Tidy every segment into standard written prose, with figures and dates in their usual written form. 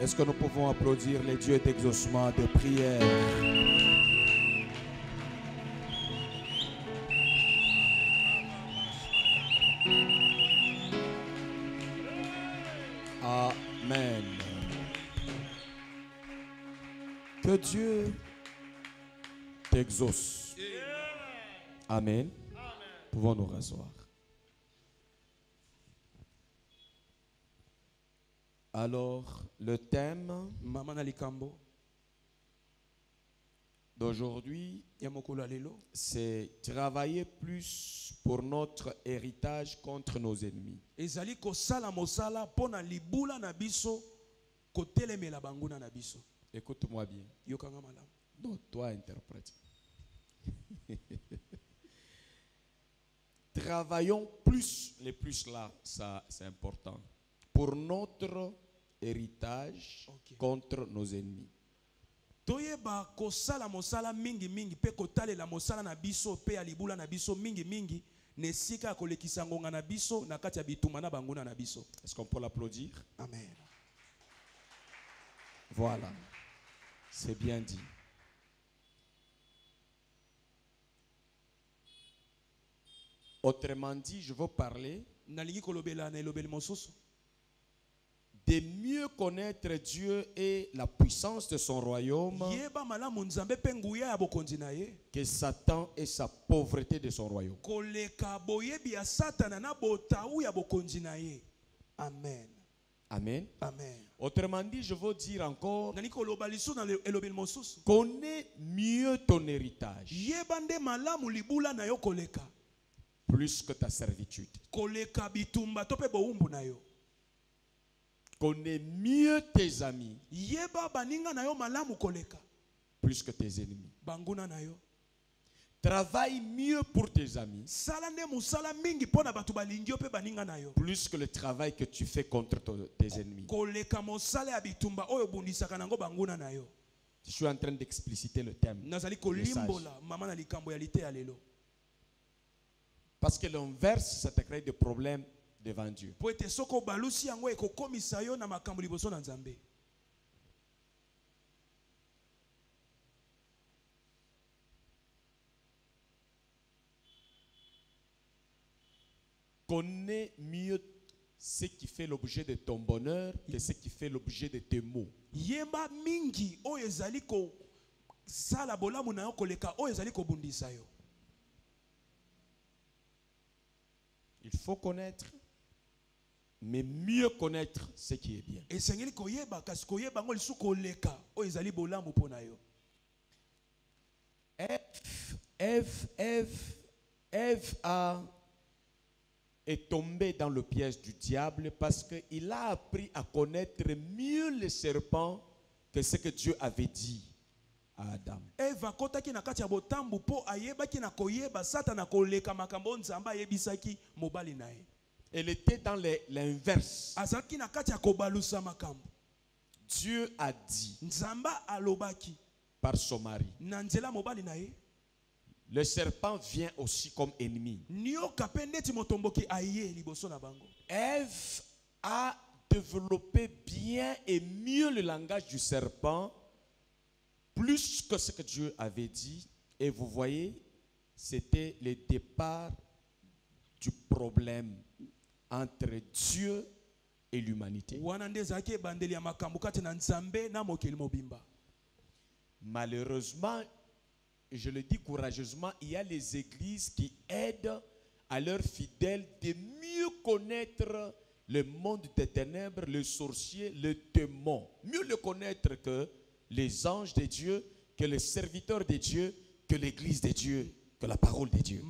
Est-ce que nous pouvons applaudir les dieux d'exaucement, de prière? Amen. Que Dieu t'exauce. Amen. Pouvons nous rasseoir. Alors, le thème d'aujourd'hui, c'est travailler plus pour notre héritage contre nos ennemis. Écoute-moi bien. Non, toi, interprète. Travaillons plus, les plus là, ça c'est important, pour notre héritage contre nos ennemis. Toyeba kosala mosala mingi mingi pe kotalela mosala na biso pe ya libula na biso mingi mingi nesika kolekisa ngonga na biso na kati ya bituma na banguna na biso. Est-ce qu'on peut l'applaudir? Amen. Voilà. C'est bien dit. Autrement dit, je veux parler de mieux connaître Dieu et la puissance de son royaume que Satan et sa pauvreté de son royaume. Amen. Amen. Amen. Autrement dit, je veux dire encore, connais mieux ton héritage plus que ta servitude. Connais mieux tes amis plus que tes ennemis. Travaille mieux pour tes amis plus que le travail que tu fais contre tes ennemis. Je suis en train d'expliciter le thème. Parce que l'inverse, ça te crée des problèmes devant Dieu. Connais mieux ce qui fait l'objet de ton bonheur que ce qui fait l'objet de tes maux. Il faut connaître, mais mieux connaître ce qui est bien. Ève est tombée dans le piège du diable parce qu'il a appris à connaître mieux le serpent que ce que Dieu avait dit à Adam. Elle était dans l'inverse. Dieu a dit par son mari. Le serpent vient aussi comme ennemi. Ève a développé bien et mieux le langage du serpent, plus que ce que Dieu avait dit. Et vous voyez, c'était le départ du problème entre Dieu et l'humanité. Malheureusement, je le dis courageusement, il y a les églises qui aident à leurs fidèles de mieux connaître le monde des ténèbres, le sorcier, le démon. Mieux le connaître que les anges de Dieu, que les serviteurs de Dieu, que l'église de Dieu, que la parole de Dieu.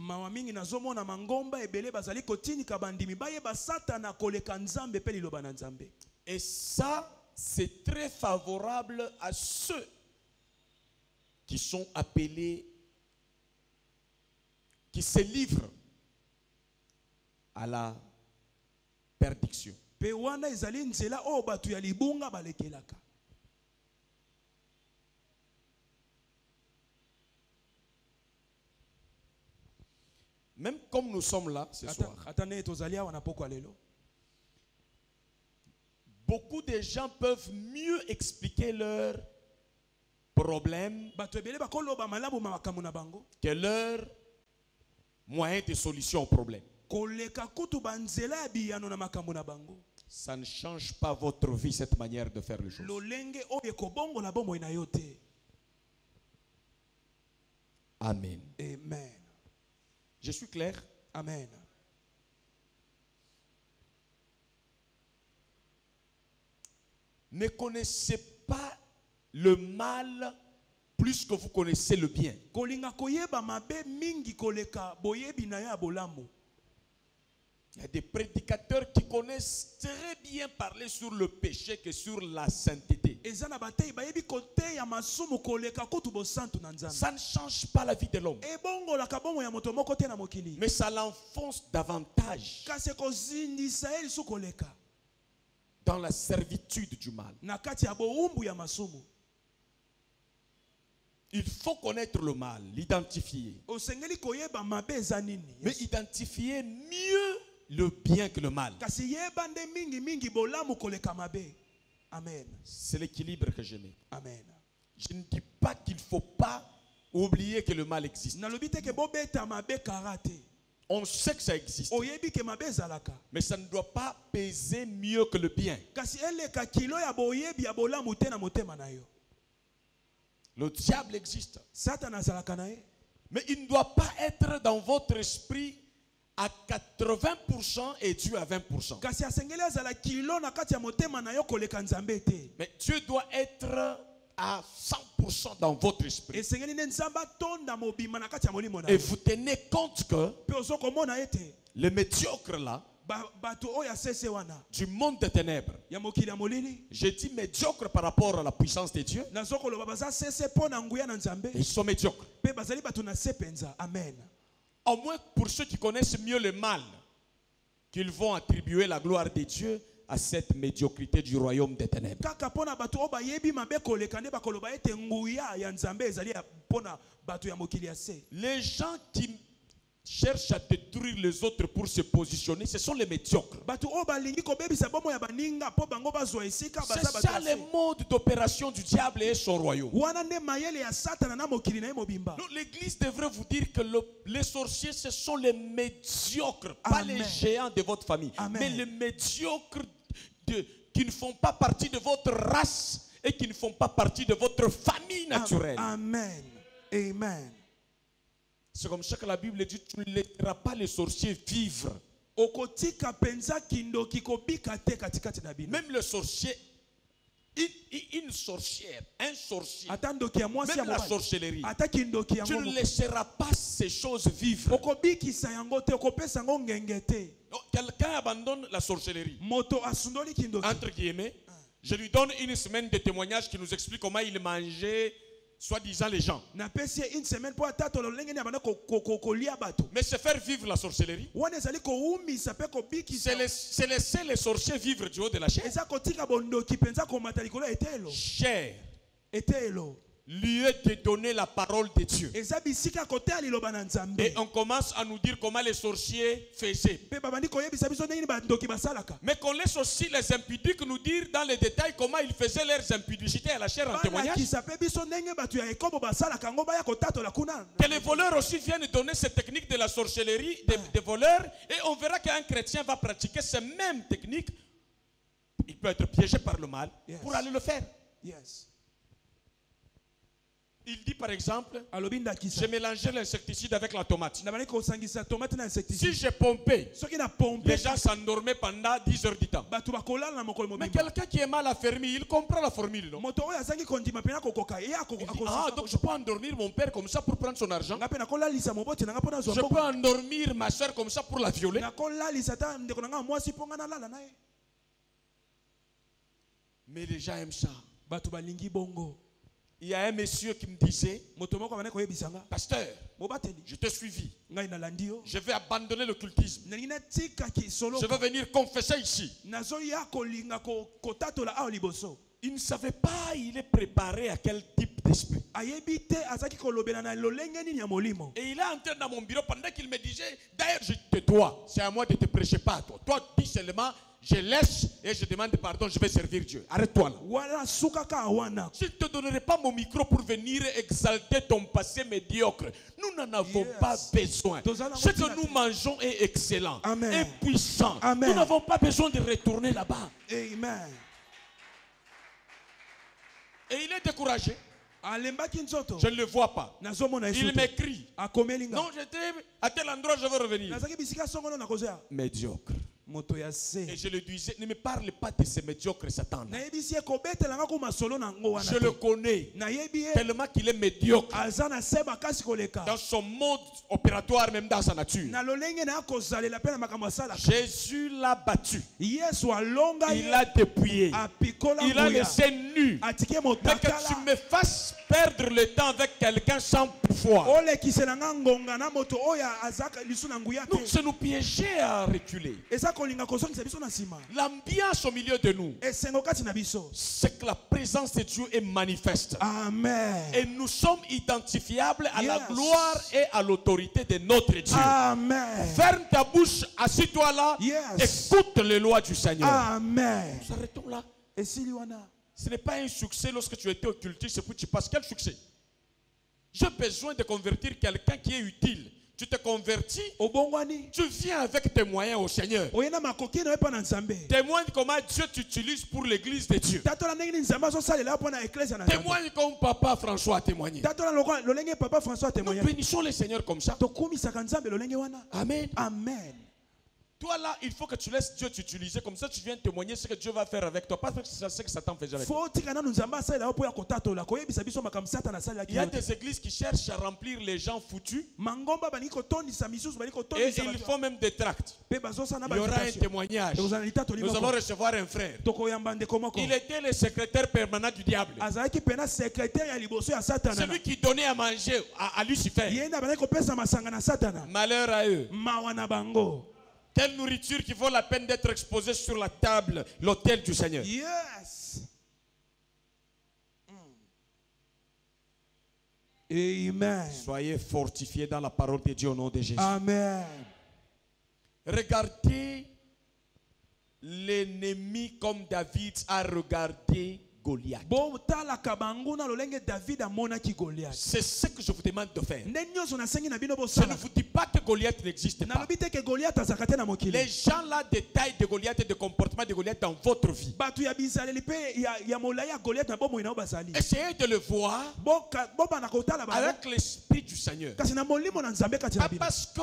Et ça, c'est très favorable à ceux qui sont appelés, qui se livrent à la perdition. Même comme nous sommes là ce soir, beaucoup de gens peuvent mieux expliquer leurs problèmes bato ebele bakoloba malamu makambo na bango que leur moyen de solution au problème. koleka kutu banzela ya biyano na makambo na bango. Ça ne change pas votre vie, cette manière de faire les choses. lolenge oyo ekobongola bomoi na yo te. Amen. Amen. Je suis clair? Amen. Ne connaissez pas le mal plus que vous connaissez le bien. kolinga koyeba mabe mingi koleka boyebi na ya bolamu. Il y a des prédicateurs qui connaissent très bien parler sur le péché que sur la sainteté. ezana batei bayebi kote ya masumu koleka kutu bosantu na nzambe. Ça ne change pas la vie de l'homme, ebongolaka bongo ya moto moko te na mokili. mais ça l'enfonce davantage kasi kozindisa ye lisu koleka dans la servitude du mal. na kati ya bowumbu ya masumu. Il faut connaître le mal, l'identifier, osengeli koyeba mabe eza nini. mais identifier mieux le bien que le mal. kasi yeba nde mingi mingi bolamu koleka mabe. Amen. C'est l'équilibre que je mets. Amen. Je ne dis pas qu'il ne faut pas oublier que le mal existe. nalobi te ke bobeta mabe karate. On sait que ça existe, oyebi ke mabe ezalaka. mais ça ne doit pas peser mieux que le bien. kasi eleka kilo ya boyebi ya bolamu te na motema na yo. Le diable existe, Satan azalaka na ye. mais il ne doit pas être dans votre esprit à 80% et Dieu à 20%. kasi asengeli azala kilo na kati ya motema na yo koleka nzambe te. Mais Dieu doit être à 100% dans votre esprit. esengeli nde nzambe atonda mobima na kati ya molimo na Et yo. vous tenez compte que mpe ozokomona ete le médiocre là, bato oyo asese wana du monde des ténèbres, ya mokili ya molili je dis médiocre par rapport à la puissance de Dieu, nazokoloba baza sese mpo na nguya na nzambe ils sont médiocres. mpe bazali bato na se penza. Amen. Au moins pour ceux qui connaissent mieux le mal, qu'ils vont attribuer la gloire de Dieu à cette médiocrité du royaume des ténèbres. kaka mpo na bato oyo bayebi mabe koleka nde bakoloba ete nguya ya nzambe ezali mpo na bato ya mokili ya se. Les gens qui cherchent à détruire les autres pour se positionner, ce sont les médiocres. bato oyo balingi kobebisa bomo ya baninga mpo bango bazwa esika C'est baza bato ça ya le se. mode d'opération du diable et son royaume. wana nde mayele ya satana na mokili na ye mobimba. Donc l'église devrait vous dire que les sorciers, ce sont les médiocres, pas Amen. les géants de votre famille, Amen. mais les médiocres qui ne font pas partie de votre race et qui ne font pas partie de votre famille naturelle. Amen. Amen. C'est comme ça que la Bible dit, tu ne laisseras pas les sorciers vivre. okotika penza kindoki kobika te katikati na bino. Même le sorcier, une sorcière, un sorcier, ata ndoki ya mwasi ya même la mobali sorcellerie, ata kindoki tu yango ne moko. laisseras pas ces choses vivre. okobikisa yango te okopesa yango ngenge te. Quelqu'un abandonne la sorcellerie, moto asundoli kindoki. entre guillemets, je lui donne une semaine de témoignages qui nous explique comment il mangeait, soi-disant les gens. napesi ye une semaine mpo ata tololenge ni abanda kolia bato. Mais c'est faire vivre la sorcellerie. wana ezali koumisa mpe kobikisa. C'est laisser les sorciers vivre du haut de la chair. eza kotika bondoki penza komata likolo ya etelo. Chair, etelo lieu de donner la parole de Dieu. eza bisika kotea liloba na nzambe. Et on commence à nous dire comment les sorciers faisaient. mpe babandi koyebisa biso ndenge nini bandoki basalaka. Mais qu'on laisse aussi les impudiques nous dire dans les détails comment ils faisaient leurs impudicités à la chair en témoignage. balakisa mpe biso ndenge bato ya ekobo basalaka yango baya kotatola kuna. Que les voleurs aussi viennent donner cette technique de la sorcellerie des voleurs. Et on verra qu'un chrétien va pratiquer ces mêmes techniques. Il peut être piégé par le mal pour aller le faire. Yes. Il dit par exemple, alobi ndakisa. j'ai mélangé l'insecticide avec la tomate. nabandi kosangisa tomate na Si insecticide. j'ai pompé, soki na pompe les gens s'endormaient pendant 10 heures du temps. bato bakolala na mokolo Mais mobimba. quelqu'un qui est mal affermi, il comprend la formule, non? moto oyo azangi kondima pena kokoka ye Il dit, ah, donc je peux endormir mon père comme ça pour prendre son argent. nga mpe nakolalisa moboti nanga mpo nazwa Je peux mbongo. endormir ma soeur comme ça pour la violer. nakolalisa ta ndeko nanga mwasi mpo nga nalala na ye. Mais les gens aiment ça. bato balingi bongo. Il y a un monsieur qui me disait, moto moko abandi koyebisa nga. pasteur, mobateli je t'ai suivi. ngai nalandi yo. Je vais abandonner l'occultisme. nalingi natikaki solo. Je vais venir confesser ici. nazoya kolinga kotatola awa liboso. Il ne savait pas, il est préparé à quel type d'esprit. ayebi te azaki kolobela na lolenge nini ya molimo. Et il est entré dans mon bureau pendant qu'il me disait, d'ailleurs je te dois, c'est à moi de te prêcher pas à toi. Toi, dis seulement je laisse et je demande pardon, je vais servir Dieu. Arrête-toi là. Wala suka ka wana. Je ne te donnerai pas mon micro pour venir exalter ton passé médiocre. Nous n'en avons pas besoin. Ce que nous mangeons est excellent, Amen. est puissant. Amen. Nous n'avons pas besoin de retourner là-bas. Amen. Et il est découragé. Alembaki nzoto. Je ne le vois pas. Nazomona Il isuto. m'écrit. Akomelinga. Non, j'étais à tel endroit, je veux revenir. Nazaki bisika songono na kozea. Médiocre. Moto ya se. Et je le disais, ne me parle pas de ces médiocres Satan. Na yebisi ekobetela nga ko masolo na ngo wana. Je le connais. Na yebi Tellement qu'il est médiocre. azana seba kasi koleka. Dans son mode opératoire, même dans sa nature. Na lolenge na kozalela pe na makambo sala. Jésus l'a battu. Yesu alonga Il l'a dépouillé. apikola Il a laissé nu. atike Mais motakala. que tu me fasses perdre le temps avec quelqu'un sans pouvoir. Ole kisela nga ngonga na moto oya azaka lisu na nguya Donc te. c'est nous piéger à reculer. Eza kolinga kozongisa biso na sima. L'ambiance au milieu de nous, Esengo kati na biso. c'est que la présence de Dieu est manifeste. Amen. Et nous sommes identifiables à la Yes. gloire et à l'autorité de notre Dieu. Amen. Ferme ta bouche, assis-toi là, Yes. écoute les lois du Seigneur. Amen. Nous arrêtons là. Esili wana. Ce n'est pas un succès lorsque tu étais occultiste et puis tu passes. Quel succès? J'ai besoin de convertir quelqu'un qui est utile. Tu te convertis, Obongwani. tu viens avec tes moyens au Seigneur. Oyena makoki na epa na nzambe. Témoigne comment Dieu t'utilise pour l'église de Dieu. Tatola ndenge ni nzambe so salela po na ecclesia na nzambe. Témoigne comme Papa François a témoigné. Tatola lolenge papa François Nous témoigne. bénissons le Seigneur comme ça. Tokumisaka nzambe lolenge wana. Amen. Amen. Toi là, il faut que tu laisses Dieu t'utiliser. Comme ça, tu viens témoigner ce que Dieu va faire avec toi. Pas ce que Satan faisait avec toi. Faut tika na nzambe salela po ya kotatola koyebisa biso makambo Satan salela Il y a ki. des églises qui cherchent à remplir les gens foutus. Mangomba bani kotondisa misusu bani Et kotondisa. ils font même des tracts. Pe bazosa na Il y aura un ba. témoignage. Nous allons recevoir un frère. Tokoyamba ndeko moko. Il était le secrétaire permanent du diable. Azalaki pena secrétaire ya liboso ya Satan. Celui qui donnait à manger à Lucifer. Yenda bani kopesa masanga na Satan. Malheur à eux. Mawana bango. Telle nourriture qui vaut la peine d'être exposée sur la table, l'autel du Seigneur. Yes. Amen. Soyez fortifiés dans la parole de Dieu au nom de Jésus. Amen. Regardez l'ennemi comme David a regardé Goliath. Bon tala kabanguna lolenge David amona ki Goliath. C'est ce que je vous demande de faire. Nenyo so na sengi na bino bo Je ne sala. vous dis pas que Goliath n'existe Na pas. lobite ke Goliath azakate na mokili. Les gens là, de taille de Goliath et de comportement de Goliath dans votre vie. Batu ya bizaleli pe ya molaya Goliath na bomo ina bazali. Essayez de le voir Bo bana kotala ba. avec l'esprit du Seigneur. Kasi na molimo na nzambe kati na Pas bino. parce que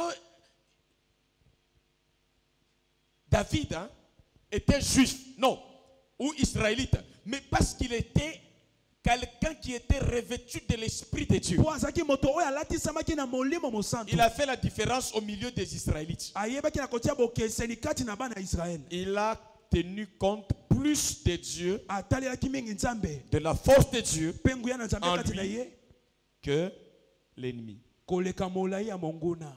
David était juif, non, ou israélite, mais parce qu'il était quelqu'un qui était revêtu de l'esprit de Dieu. Po azaki moto oyo alatisamaki na molimo mosantu. Il a fait la différence au milieu des Israélites. Ayebaki na kotia bokeseni kati na bana Israël. Il a tenu compte plus de Dieu, Atalelaki mingi nzambe. de la force de Dieu, Pengu ya na nzambe en kati na lui ye. que l'ennemi. Koleka molai ya monguna.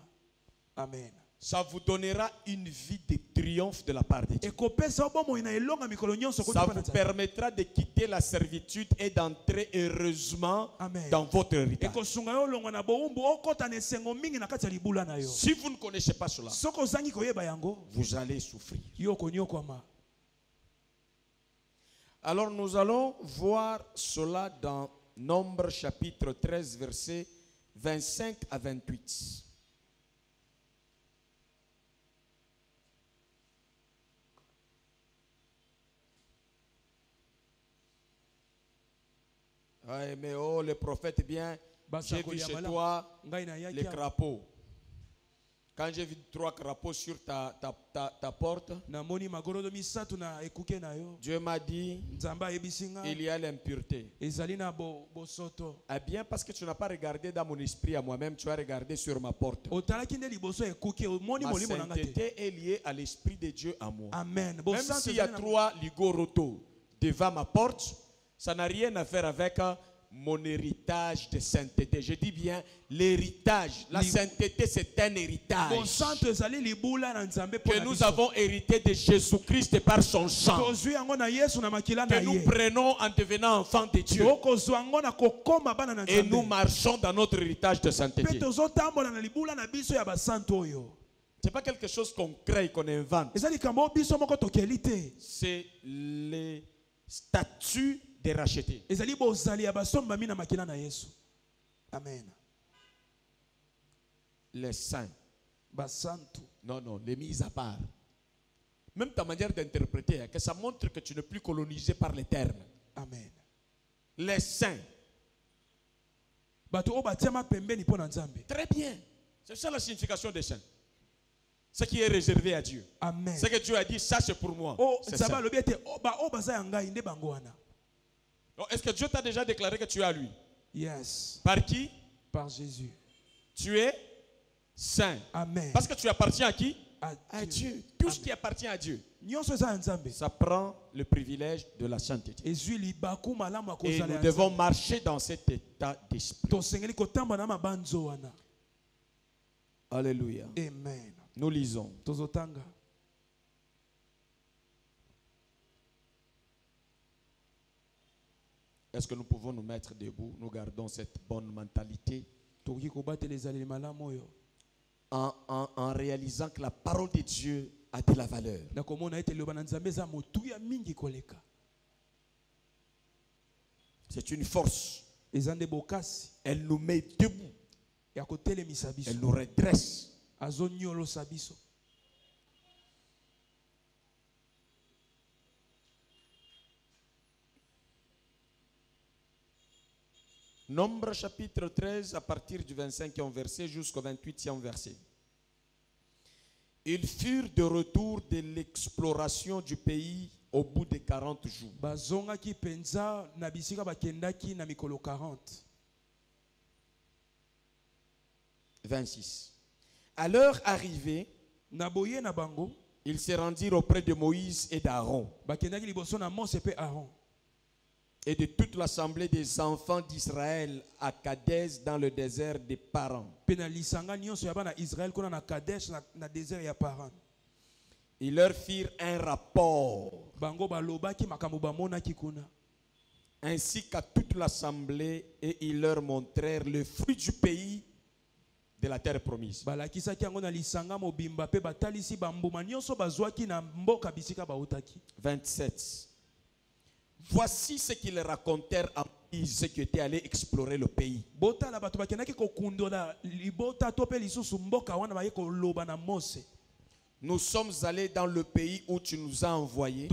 Amen. Ça vous donnera une vie de triomphe de la part de Dieu. Ekopesa bomo ina elonga mikolo nyonso Ça kotipa vous na nzambe. permettra de quitter la servitude et d'entrer heureusement Amen. dans votre héritage. Ekosunga yo longa na boumbu okota na esengo mingi na kati ya libula na yo. Si vous ne connaissez pas cela, Soko zangi koyeba yango, vous allez souffrir. yo konyokwama. Alors nous allons voir cela dans Nombre chapitre 13, versets 25 à 28. Ouais, mais oh, le prophète bien, j'ai vu chez toi les crapauds. Quand j'ai vu 3 crapauds sur ta porte, Dieu m'a dit, il y a l'impureté. Ah bien, parce que tu n'as pas regardé dans mon esprit à moi-même, tu as regardé sur ma porte. Ma sainteté est liée à l'esprit de Dieu à moi. Amen. Même s'il y a 3 ligorotos devant ma porte, ça n'a rien à faire avec mon héritage de sainteté. Je dis bien l'héritage. La sainteté, c'est un héritage que nous avons hérité de Jésus-Christ par son sang, que nous prenons en devenant enfants de Dieu. Et nous marchons dans notre héritage de sainteté. Ce n'est pas quelque chose qu'on crée, qu'on invente. eza likambo biso moko tokeli te. C'est les statuts des rachetés. ezali bozali ya basombami na makila na Yesu. Amen. Les saints. Basantu. Non, non, les mis à part. Même ta manière d'interpréter, que ça montre que tu n'es plus colonisé par les termes. Amen. Les saints. Bato o batiama pembeni pona nzambe. Très bien. C'est ça la signification des saints. Ce qui est réservé à Dieu. Amen. Ce que Dieu a dit, ça c'est pour moi. Oh, C'est ça ça. va le bien o baza ya ngai nde bango wana. Est-ce que Dieu t'a déjà déclaré que tu es à lui? Yes. Par qui? Par Jésus. Tu es saint. Amen. Parce que tu appartiens à qui? À Dieu. Tout ce qui appartient à Dieu. Nyonso eza nzambe. Ça prend le privilège de la sainteté. Ezui libaku malamu Et akozala. nous devons marcher dans cet état d'esprit. Tosengeli kotamba na mabanzo wana. Alléluia. Amen. Nous lisons. Tozotanga. Est-ce que nous pouvons nous mettre debout? Nous gardons cette bonne mentalité en réalisant que la parole de Dieu a de la valeur. C'est une force. Elle nous met debout. Elle nous redresse. Nombre chapitre 13 à partir du 25e verset jusqu'au 28e verset. Ils furent de retour de l'exploration du pays au bout de 40 jours. 26. À leur arrivée, ils se rendirent auprès de Moïse et d'Aaron et de toute l'assemblée des enfants d'Israël à Kadès dans le désert des Paran. Ils leur firent un rapport, ainsi qu'à toute l'assemblée, et ils leur montrèrent le fruit du pays de la terre promise. 27. Voici ce qu'ils racontèrent à Moïse, ceux qui étaient allés explorer le pays. Nous sommes allés dans le pays où tu nous as envoyés.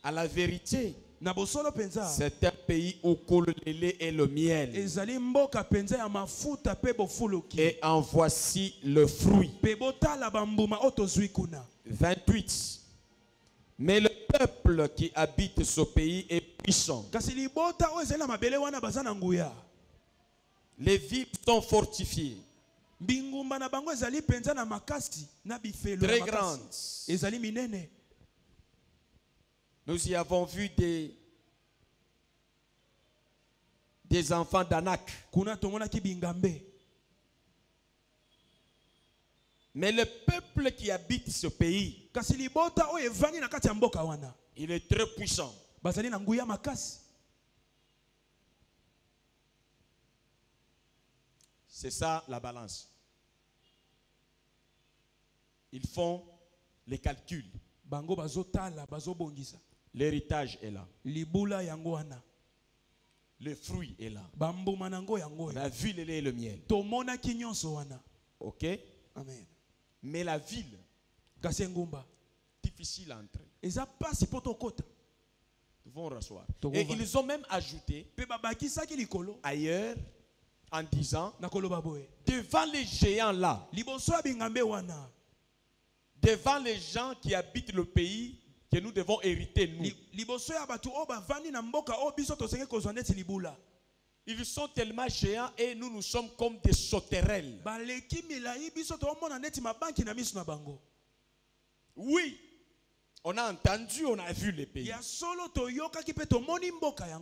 À la vérité, c'est un pays où coule le lait et le miel. Et en voici le fruit. 28. Mais le peuple qui habite ce pays est puissant. Les villes sont fortifiées, très grandes. Nous y avons vu des enfants d'Anak. Mais le peuple qui habite ce pays, il est très puissant. C'est ça la balance. Ils font les calculs. L'héritage est là. Le fruit est là. La ville est le miel. Ok? Amen. Mais la ville, difficile à entrer. Ils vont rasseoir. Et ils ont même ajouté ailleurs en disant, devant les géants là, devant les gens qui habitent le pays que nous devons hériter nous, ils sont tellement géants et nous sommes comme des sauterelles. Oui, on a entendu, on a vu les pays.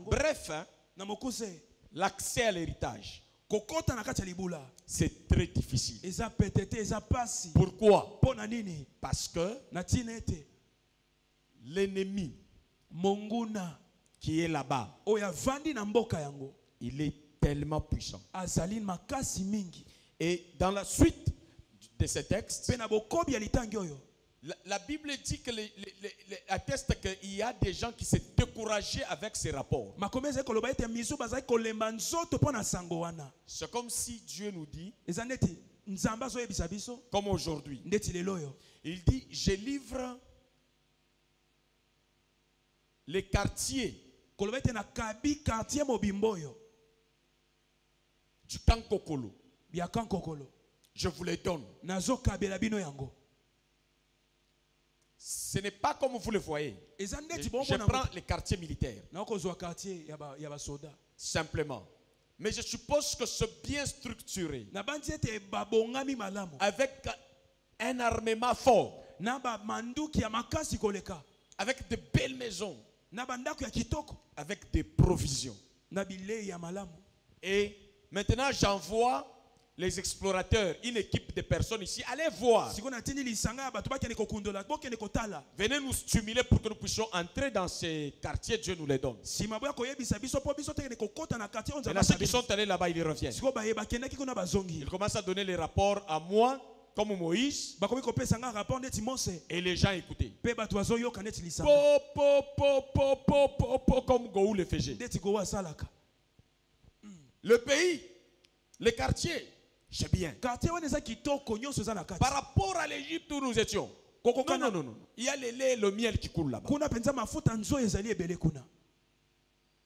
Bref, hein, l'accès à l'héritage, c'est très difficile. Pourquoi? Parce que l'ennemi qui est là-bas, il est tellement puissant. Et dans la suite de ces textes, pe na bokobi ya litangi oyo la Bible dit que atteste qu'il y a des gens qui se décourageaient avec ces rapports. makomi ezali koloba ete miso bazali kolemba nzoto mpo na sango wana. C'est comme si Dieu nous dit, eza ndeti nzambe azoyebisa biso comme aujourd'hui, ndeti lelo oyo il dit, je livre les quartiers koloba ete na kabi quartier mobimba oyo du Kankokolo. bya kankokolo Je vous les donne. nazokabela bino yango. Ce n'est pas comme vous le voyez. eza ndeti Je bomona prends les quartiers militaires, nakozwa quartier ya basoda simplement. Mais je suppose que c'est bien structuré, na bandi ete babongami malamu avec un armement fort, na bamanduki ya makasi koleka avec de belles maisons, na bandako ya kitoko avec des provisions. na bilei ya malamu. Et maintenant, j'envoie les explorateurs, une équipe de personnes ici. Allez voir. siko natindi lisanga ya bato bakende kokundola bokende kotala Venez nous stimuler pour que nous puissions entrer dans ces quartiers. Dieu nous les donne. nsima boya koyebisa biso mpo biso tekende kokota na quartier oyo Maintenant, ceux qui sont allés là-bas, ils reviennent. siko baye bakendaki kuna bazongi Ils commencent à donner les rapports à moi, comme Moïse, bakomi kopesa nga rapport ndeti mose et les gens écoutaient. mpe bato bazoyoka ndeti lisanga Comme Goou le faisait. ndeti kowa asalaka. Le pays, les quartiers, c'est bien. quartier wana eza kitoko nyonso eza na kati Par rapport à l'Égypte où nous étions, non. Il y a le lait et le miel qui coulent là-bas. kuna mpenza mafuta nzo ezali ebele kuna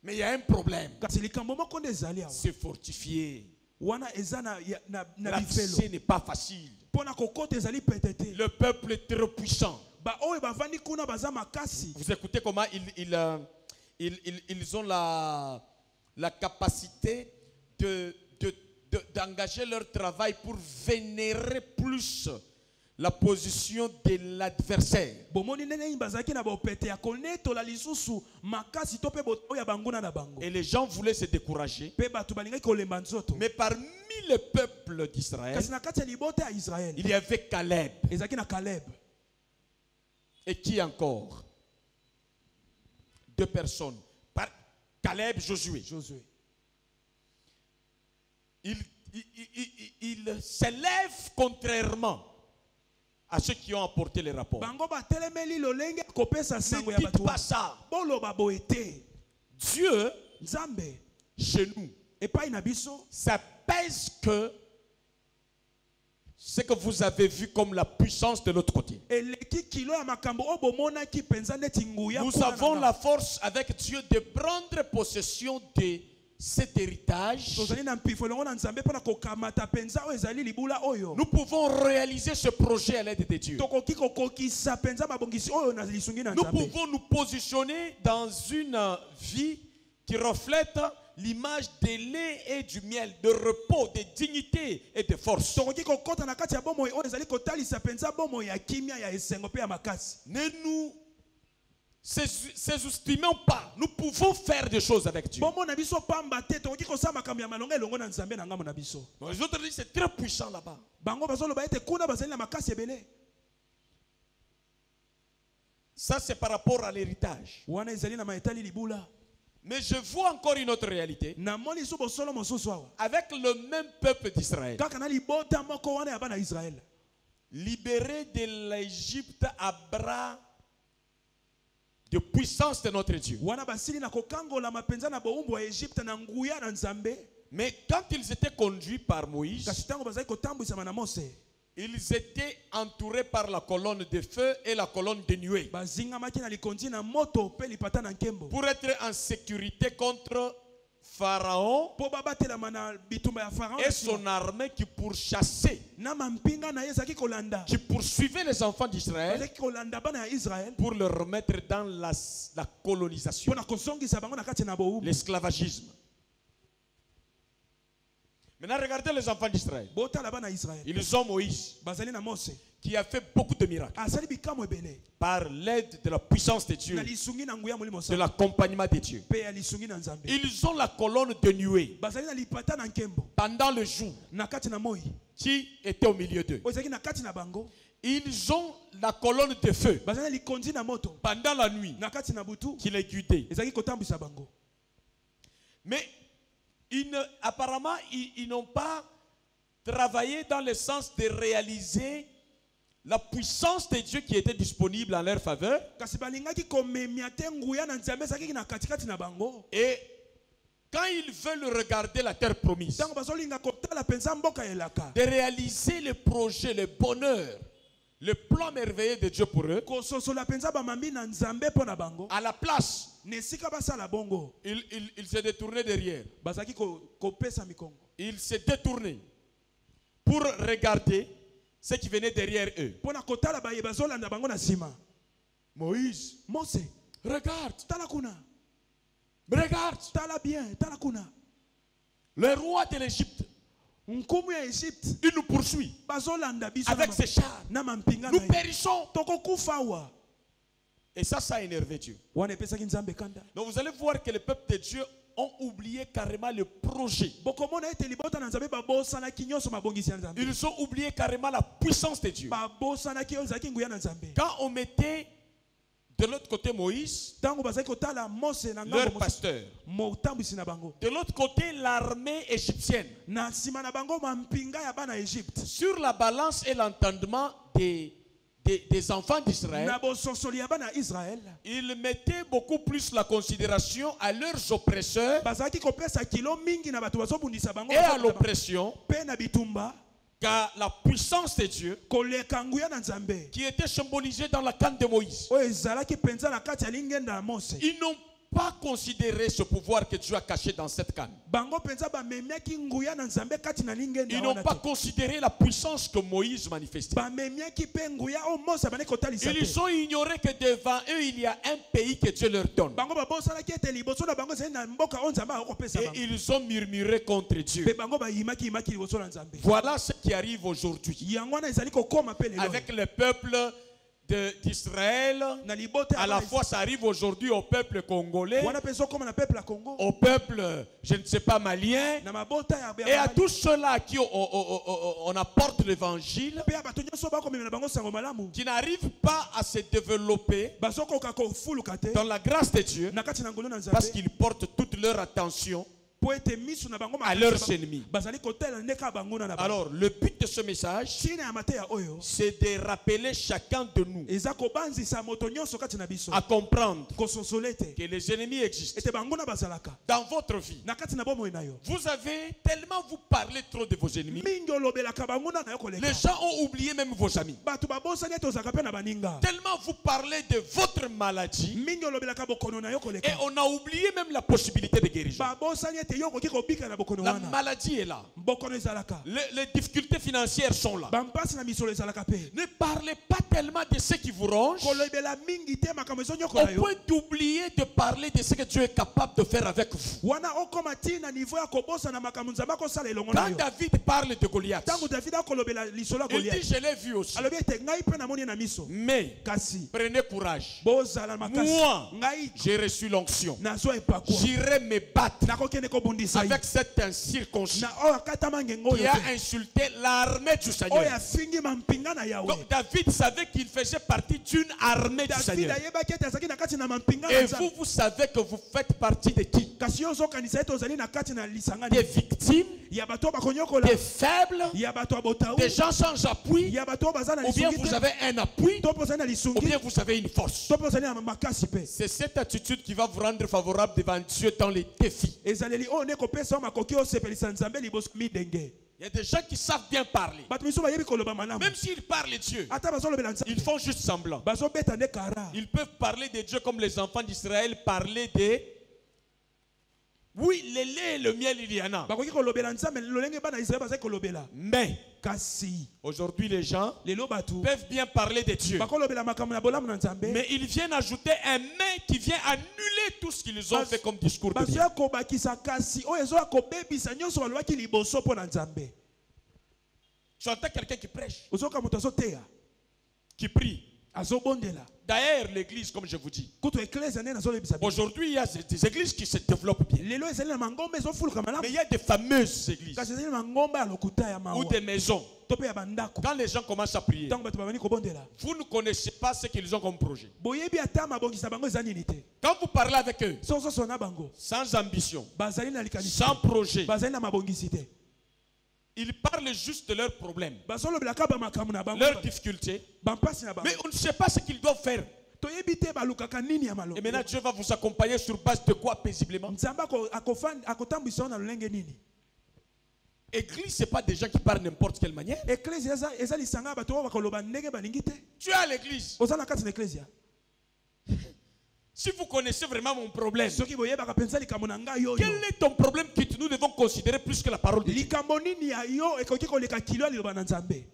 Mais il y a un problème. kasi likambo moko nde ezali awa C'est fortifié. wana eza na L'accès bifelo n'est pas facile. mpo na kokota ezali pete te. Le peuple est très puissant. baoyo bavandi kuna baza makasi. Vous écoutez comment ils ont la capacité d'engager leur travail pour vénérer plus la position de l'adversaire. bomoni nene bazaki na bopete ya konetola lisusu makasi to pe boto ya banguna na bango. Et les gens voulaient se décourager. pe batu balingaki kolemba nzoto. Mais parmi le peuple d'Israël, kasi na kati ya libota ya Israël il y avait Caleb. ezaki na Caleb. Et qui encore? Deux personnes. Caleb, Josué. Il s'élève contrairement à ceux qui ont apporté les rapports. bango batelemeli lolenge kopesa sango ya Ne batu. dites pas ça. boloba boete. Dieu, nzambe chez nous, epai na biso ça pèse que ce que vous avez vu comme la puissance de l'autre côté. eleki kilo ya makambo o bomonaki penza neti nguya. Nous avons la force avec Dieu de prendre possession de cet héritage. tozali na mpifo elongo na nzambe mpona kokamata penza oyo ezali libula oyo. Nous pouvons réaliser ce projet à l'aide de Dieu. tokoki kokokisa penza mabongisi oyo na lisungi na Nous nzambe. pouvons nous positionner dans une vie qui reflète l'image de lait et du miel, de repos, de dignité et de force. tokoki kokota na kati ya bomoi oyo ezali kotalisa penza bomoi ya kimia ya esengo mpe ya makasi. Ne nous sous-estimons pas. Nous pouvons faire des choses avec Dieu. bomo na biso pamba te tokoki kosala makambo ya malonga elongo na nzambe na ngambo na biso. Les autres disent c'est très puissant là-bas. bango bazoloba ete kuna bazali na makasi ebele. Ça c'est par rapport à l'héritage. wana ezali na maetali libula. Mais je vois encore une autre réalité. namoni so bosolo mosusu awa. Avec le même peuple d'Israël, kaka na libota moko wana ya bana Israël. libéré de l'Égypte à bras de puissance de notre Dieu. wana basili na kokangola mapenza na boumbu ya Egypte na nguya na nzambe. Mais quand ils étaient conduits par Moïse, kasi tango bazali kotambwisama na Mose. ils étaient entourés par la colonne de feu et la colonne de nuée bazingamaki na likondi na moto pe lipata na nkembo. pour être en sécurité contre Pharaon po babatelama na bitumba ya Pharaon et son armée qui pourchassait, na mampinga na ye ezalaki kolanda. qui poursuivait les enfants d'Israël bazalaki kolanda bana ya Israël pour le remettre dans la colonisation, mpona kozongisa bango na kati na boumbu. l'esclavagisme. Maintenant, regardez les enfants d'Israël. botala bana ya Israël Ils ont Moïse bazali na Mose qui a fait beaucoup de miracles asali bikamwa ebele par l'aide de la puissance de na Dieu, lisungi na nguya molimo de sa l'accompagnement de Dieu. pe ya lisungi na nzambe. Ils ont la colonne de nuée bazali na lipata na nkembo pendant le jour na kati na moi qui était au milieu d'eux. oyo ezalaki na kati na bango. Ils ont la colonne de feu bazali na likondi na moto pendant la nuit na kati na butu qui les guidait. ezalaki kotambwisa bango. Mais apparemment, ils n'ont pas travailler dans le sens de réaliser la puissance de Dieu qui était disponible en leur faveur. Et quand ils veulent regarder la terre promise, de réaliser le projet, le bonheur, le plan merveilleux de Dieu pour eux, à la place, ils se détournaient derrière. Ils se détournaient pour regarder ce qui venait derrière eux. Moïse, regarde. Regarde. Le roi de l'Égypte, il nous poursuit avec ses chars. Nous périssons. Et ça a énervé Dieu. Donc vous allez voir que le peuple de Dieu ont oublié carrément le projet. Ils ont oublié carrément la puissance de Dieu. Quand on mettait de l'autre côté Moïse, leur pasteur, de l'autre côté l'armée égyptienne, sur la balance et l'entendement des enfants d'Israël, ils mettaient beaucoup plus la considération à leurs oppresseurs et à l'oppression qu'à la puissance de Dieu qui était symbolisée dans la canne de Moïse. Ils n'ont pas considéré ce pouvoir que Dieu a caché dans cette canne. Ils n'ont pas considéré la puissance que Moïse manifestait. Ils ont ignoré que devant eux il y a un pays que Dieu leur donne. Et ils ont murmuré contre Dieu. Voilà ce qui arrive aujourd'hui avec le peuple d'Israël. À la fois ça arrive aujourd'hui au peuple congolais, au peuple, je ne sais pas, malien, et à tous ceux-là à qui on apporte l'évangile, qui n'arrivent pas à se développer dans la grâce de Dieu parce qu'ils portent toute leur attention à leurs ennemis. Alors le but de ce message, c'est de rappeler chacun de nous à comprendre que les ennemis existent dans votre vie. Vous avez tellement vous parlé trop de vos ennemis, les gens ont oublié même vos amis. Tellement vous parlez de votre maladie, et on a oublié même la possibilité de guérison. La maladie est là. Les difficultés financières sont là. Ne parlez pas tellement de ce qui vous ronge au point d'oublier de parler de ce que Dieu est capable de faire avec vous. Quand David parle de Goliath, il dit je l'ai vu aussi. Mais prenez courage. Moi, j'ai reçu l'onction. J'irai me battre avec cet incirconcis qui a insulté l'armée du Seigneur. Donc David savait qu'il faisait partie d'une armée du Seigneur. Et vous savez que vous faites partie de qui? Des victimes, des faibles, des gens sans appui, ou bien vous avez un appui, ou bien vous avez une force. C'est cette attitude qui va vous rendre favorable devant Dieu dans les défis. Il y a des gens qui savent bien parler. Même s'ils parlent Dieu, ils font juste semblant. Ils peuvent parler de Dieu comme les enfants d'Israël parlaient de... Oui, le lait et le miel, il y en a. Mais aujourd'hui, les gens peuvent bien parler de Dieu. Mais ils viennent ajouter un mais qui vient annuler tout ce qu'ils ont fait comme discours de Dieu. Tu entends quelqu'un qui prêche, qui prie. D'ailleurs, l'église, comme je vous dis, aujourd'hui, il y a des églises qui se développent bien. Mais il y a des fameuses églises ou des maisons. Quand les gens commencent à prier, vous ne connaissez pas ce qu'ils ont comme projet. Quand vous parlez avec eux, sans ambition, sans projet, Ils parlent juste de leurs problèmes, bazolobelaka bamakambo na bango, leurs difficultés, bampasi na bango. mais on ne sait pas ce qu'ils doivent faire. Toyebi te balukaka nini ya Et maloba. maintenant, Dieu va vous accompagner sur base de quoi paisiblement? Nzamba akotambwisa na lolenge nini? Église, ce n'est pas des gens qui parlent n'importe quelle manière. Ecclesia eza lisanga bato oyo bakoloba ndenge balingi te. Tu es à l'église. Oza na kati na ecclesia. Si vous connaissez vraiment mon problème, Soki boyebaka penza likambo na ngai yoyo. quel est ton problème que nous devons considérer plus que la parole de Dieu? Likambo nini ya yo ekoki koleka kilo liloba na Nzambe.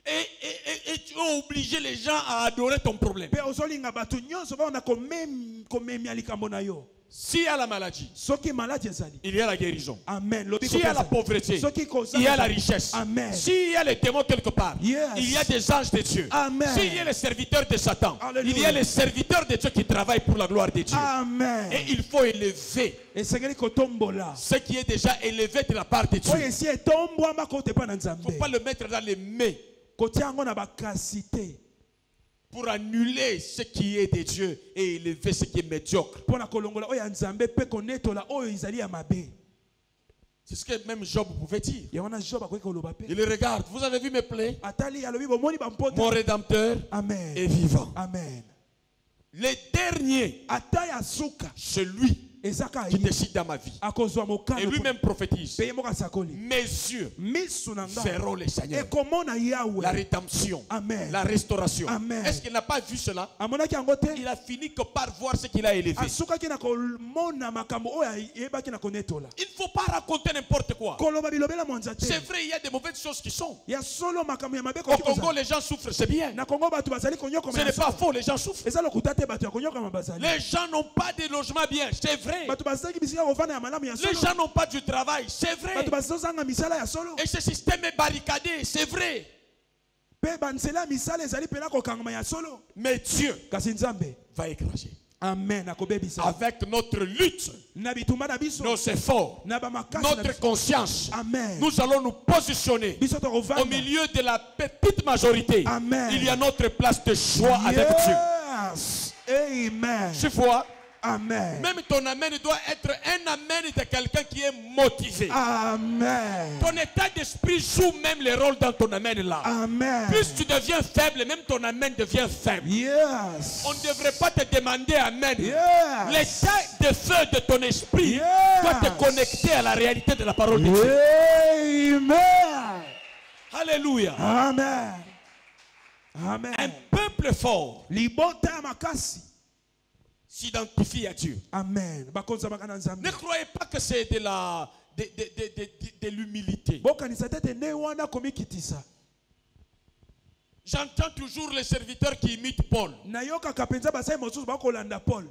Et tu as obligé les gens à adorer ton problème. Pe ozolinga bato nyonso ba na komemia likambo na yo. S'il y a la maladie, Soki maladi ezali. il y a la guérison. Amen. S'il y a la pauvreté, il y a la richesse. Amen. S'il y a les démons quelque part, Yes. il y a des anges de Dieu. Amen. S'il y a les serviteurs de Satan, Alléluia. il y a les serviteurs de Dieu qui travaillent pour la gloire de Dieu. Amen. Et il faut élever Esengeli kotombola. ce qui est déjà élevé de la part de Dieu. Oyo esi etombwama kote pa na Il ne faut Nzambe. pas le mettre dans les mains Kotia yango na bakasi te. pour annuler ce qui est de Dieu et élever ce qui est médiocre. Pona kolongola oyo ya Nzambe pe konetola oyo ezali ya mabe. C'est ce que même Job pouvait dire. Ya wana Job akoki koloba pe. Il regarde, vous avez vu mes plaies? Atali alobi bomoni bampota. Mon Rédempteur Amen. est vivant. Amen. Le dernier, Ata ya suka c'est lui ezaka qui ye. décide dans ma vie. Akozwa mokano. Et lui-même prophétise. Pe moka sakoli. Mes yeux Misu na nga. verront le Seigneur. Ekomona Yahweh. La rédemption, Amen. la restauration. Amen. Est-ce qu'il n'a pas vu cela? Amonaki yango te. Il a fini que par voir ce qu'il a élevé. Asukaki na komona makambo oyo yebaki na konetola. Il ne faut pas raconter n'importe quoi. Koloba bilobela mwanza te. C'est vrai, il y a des mauvaises choses qui sont. Ya solo makambo ya mabe Au koki Congo, kozala. les gens souffrent, c'est bien. Na Kongo bato bazali konyoka Ce n'est pas faux, les gens souffrent. eza lokuta te bato ya konyoka mabazali. Les gens n'ont pas de logement bien, c'est vrai. Bato bazali bisika kovanda ya malamu ya Les solo. gens n'ont pas du travail, c'est vrai. Bato bazozanga misala ya solo. Et ce système est barricadé, c'est vrai. Pe bansela misala ezali pena kokangama ya solo. Mais Dieu Kasi Nzambe. va écraser. Amen akobebisa. Avec notre lutte, Na bitumba na biso. nos efforts, Na ba makasi na notre biso. conscience, Amen. nous allons nous positionner Biso to kovanda. au milieu de la petite majorité. Amen. Il y a notre place de choix avec Dieu. Yes. Amen. Tu vois, Amen. même ton amen doit être un amen de quelqu'un qui est motivé. Amen. Ton état d'esprit joue même le rôle dans ton amen là. Amen. Plus tu deviens faible, même ton amen devient faible. Yes. On ne devrait pas te demander amen. Yes. L'état de feu de ton esprit Yes. doit te connecter à la réalité de la parole de Dieu. Amen. Alléluia. Amen. Amen. Un peuple fort Libota ya makasi. s'identifie à Dieu. Amen. Bakonza makana Nzambe. Ne croyez pas que c'est de l'humilité. Bokanisa tete ne wana komikitisa. J'entends toujours les serviteurs qui imitent Paul. Nayoka kapenza basai mosusu bakolanda Paul.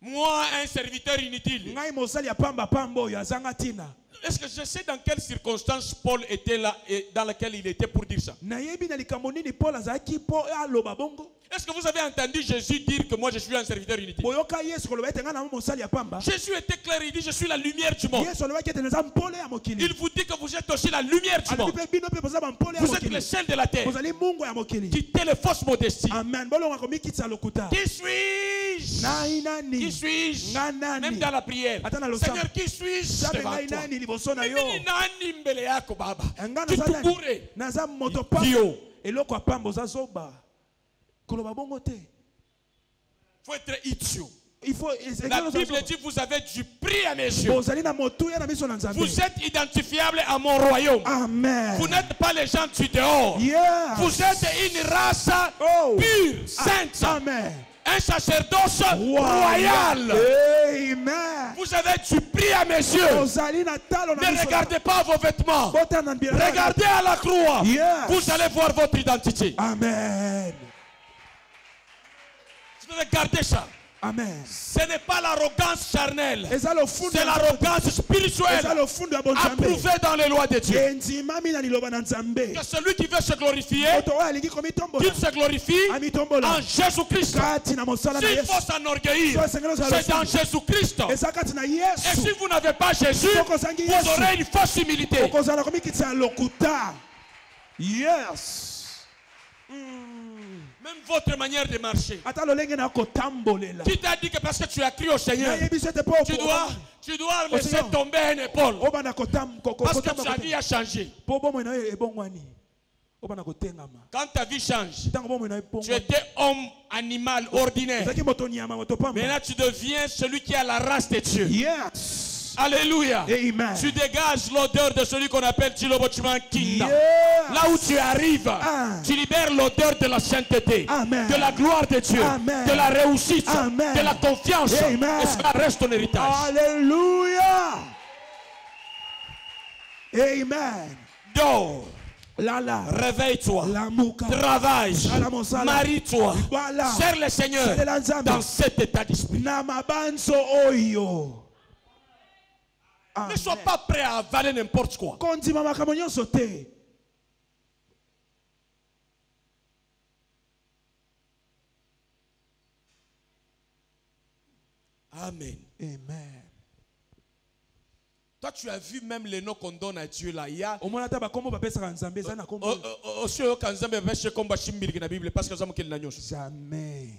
Moi, un serviteur inutile. Ngai mosali ya pamba pambo ya zanga tina. Est-ce que je sais dans quelles circonstances Paul était là et dans laquelle il était pour dire ça? Nayebi na likambo nini Paul azaki po aloba bongo. Est-ce que vous avez entendu Jésus dire que moi je suis un serviteur inutile? Boyoka Yesu koloba ete ngana mosali ya pamba. Jésus était clair, il dit je suis la lumière du monde. Yesu aloba ete nza mpole ya mokili. Il vous dit que vous êtes aussi la lumière du monde. Vous êtes le sel de la terre. Bozali mungu ya mokili. Quittez les fausses modesties. Amen. Bolonga komikitsa lokuta. Qui suis-je? Nai nani? Qui suis-je? Nga nani? Même dans la prière. Atana lo sam. Seigneur, qui suis-je Sabe devant ngai toi? nani liboso na yo? Mimi ni nani mbele yako baba? Nga Tu naza nani? tukure. Naza moto pa. Dio. Eloko ya pamba ozazoba. Koloba bongo te. Faut être idiot. Il faut La Bible dit vous avez du prix à mes yeux. bozali na motuya na biso na Nzambe. Vous êtes identifiable à mon royaume. Amen. Vous n'êtes pas les gens du dehors. Yes. Vous êtes une race Oh. pure, sainte. Amen. Un sacerdoce royal. Amen. Vous avez du prix à mes yeux. Bozali na talo na Ne biso. regardez pas vos vêtements. Bota na mbira. Regardez à la croix. Yes. Vous allez voir votre identité. Amen. Regardez ça. Amen. Ce n'est pas l'arrogance charnelle. Ezalo fundo. C'est l'arrogance spirituelle Ezalo fundo ya bonzambe. approuvée dans les lois de Dieu. Enzimami na liloba na Nzambe. Que celui qui veut se glorifier, Moto oyo alingi komitombola. qu'il se glorifie Amitombola. en Jésus-Christ. Kati na mosala na S'il Yesu. faut s'enorgueillir, c'est dans Jésus-Christ. Eza kati na Et Yesu. si vous n'avez pas Jésus, vous aurez une fausse humilité. Okozala komikitsa lokuta. Yes. Même votre manière de marcher. ata lolenge na kotambolela Qui t'a dit que parce que tu as crié au Seigneur, nayebi so ete po tu dois laisser Seigneur. tomber une épaule. obana Parce que ta vie a changé. po bomoi na yo ebongwani obana kotengama Quand ta vie change, ntango bomoi na yo tu étais homme, animal, ordinaire. ezalaki moto nyama moto pamba Maintenant, tu deviens celui qui a la race de Dieu. yes Alléluia. Amen. Tu dégages l'odeur de celui qu'on appelle Chilobochman Kinda. Yes. Là où tu arrives, Ah. tu libères l'odeur de la sainteté, Amen. de la gloire de Dieu, Amen. de la réussite, Amen. de la confiance. Amen. Et ça reste ton héritage. Alléluia. Amen. Dors, Lala. réveille-toi, Lamuka. travaille, Salamosala. marie-toi, Voilà. sers le Seigneur Salela Nzambe. dans cet état d'esprit. Na mabanzo oyo. Ne sois pas prêt à avaler n'importe quoi. Kondima makambo nyonso te. Amen. Amen. Toi, tu as vu même les noms qu'on donne à Dieu là. Il y a Omona ta bakombo bapesaka Nzambe eza na kombo. aussi kanzambe beshe komba shimbili na Bible parce que zamu kile na nyosho. Jamais.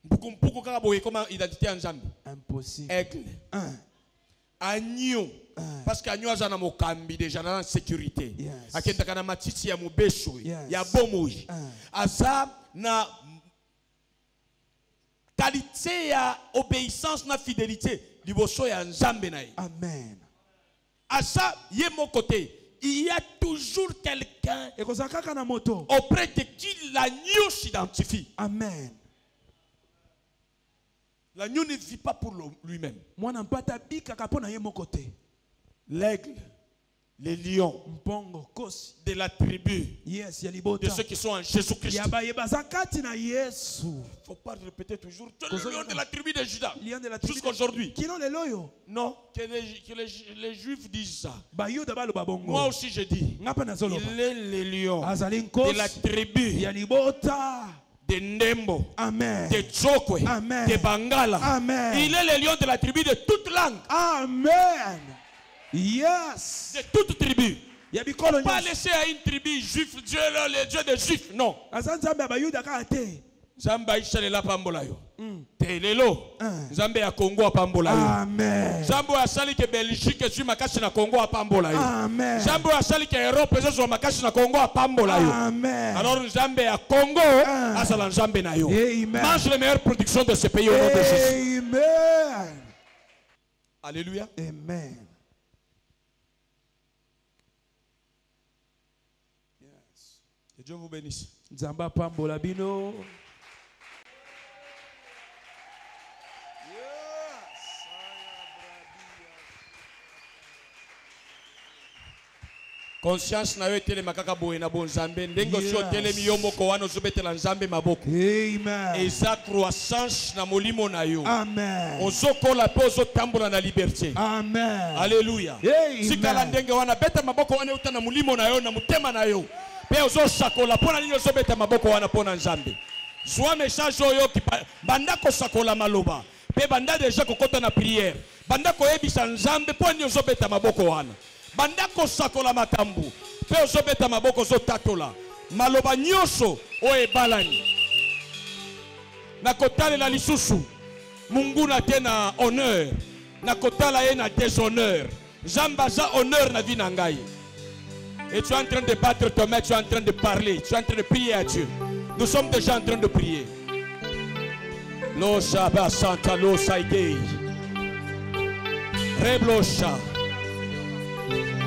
Mpuku kaka boye comme identité en Nzambe. Impossible. Aigle. Un. Agneau. Parce qu'agneau azana mokambi déjà dans la sécurité. Yes. Akenda kana matiti ya mubesho. Yes. Ya bomoi. Aza na qualité ya obéissance na fidélité liboso ya Nzambe na ye. Amen. À ça, y est mon côté. Il y a toujours quelqu'un Et koza kaka na moto. auprès de qui l'agneau s'identifie. Amen. L'agneau ne vit pas pour lui-même. Mwana mpata bika kapo na ye moko te. L'aigle, les lions Mpongo kosi. de la tribu Yes, ya de libota. ceux qui sont en Jésus-Christ. Ya ba yeba kati na Yesu. Il ne faut pas répéter toujours. Tu es le lion de la tribu de Juda. Lion de la tribu. Jusqu'aujourd'hui. Kino le loyo. Non, que les Juifs disent ça. Ba yuda balo babongo. Moi aussi je dis. Ngapa na zolo. Il est le lion Azali de la nkosi. tribu Ya libota. de Ndembo, Amen. de Tsokwe, Amen. de Bangala. Amen. Il est le lion de la tribu de toute langue, Amen. Yes. de toute tribu. Ya bikolo Pas nyonso. laisser à une tribu juif, Dieu le Dieu des juifs. Non. Asa Nzambe ba yuda ka te. Zamba ishalela pambola yo. Telelo. Nzambe ya Congo apambola yo. Amen. Zambo asali ke Belgique zwi makasi na Congo apambola yo. Amen. Zambo asali ke Europe zwa makasi na Congo apambola yo. Amen. Alors Nzambe ya Congo asala Nzambe na yo. Amen. Mange les meilleures productions de ce pays au nom de Jésus. Amen. Alléluia. Amen. Que Dieu vous bénisse. Nzamba pambola bino. Conscience na yo etele makaka boye na bonzambe ndenge osi otelemi yo moko wana ozobetela Nzambe maboko. Amen. Eza croissance na molimo na yo. Amen. Ozokola pe ozotambola na liberté. Amen. Alléluia. Amen. Sikala ndenge wana beta maboko wana uta na molimo na yo na mutema na yo. Pe ozosakola pona nini ozobeta maboko wana pona Nzambe. Zwa message oyo ki banda kosakola maloba. Pe banda déjà kokota na prière. Banda koyebisa Nzambe pona nini ozobeta maboko wana. Banda kosakola makambu. Pe ozobeta maboko ozotatola. Maloba nyonso o ebalani. Na kotalela lisusu. Mungu na te na honneur. Na kotala ye na déshonneur. Zambaza honneur na vie na ngai. Et tu es en train de battre ton main, tu es en train de parler, tu es en train de prier à Dieu. Nous sommes déjà en train de prier. Lo Shabbat Santa Lo Saïdei. Reblosha.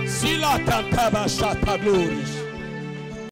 Sila Tantaba Shata Glory.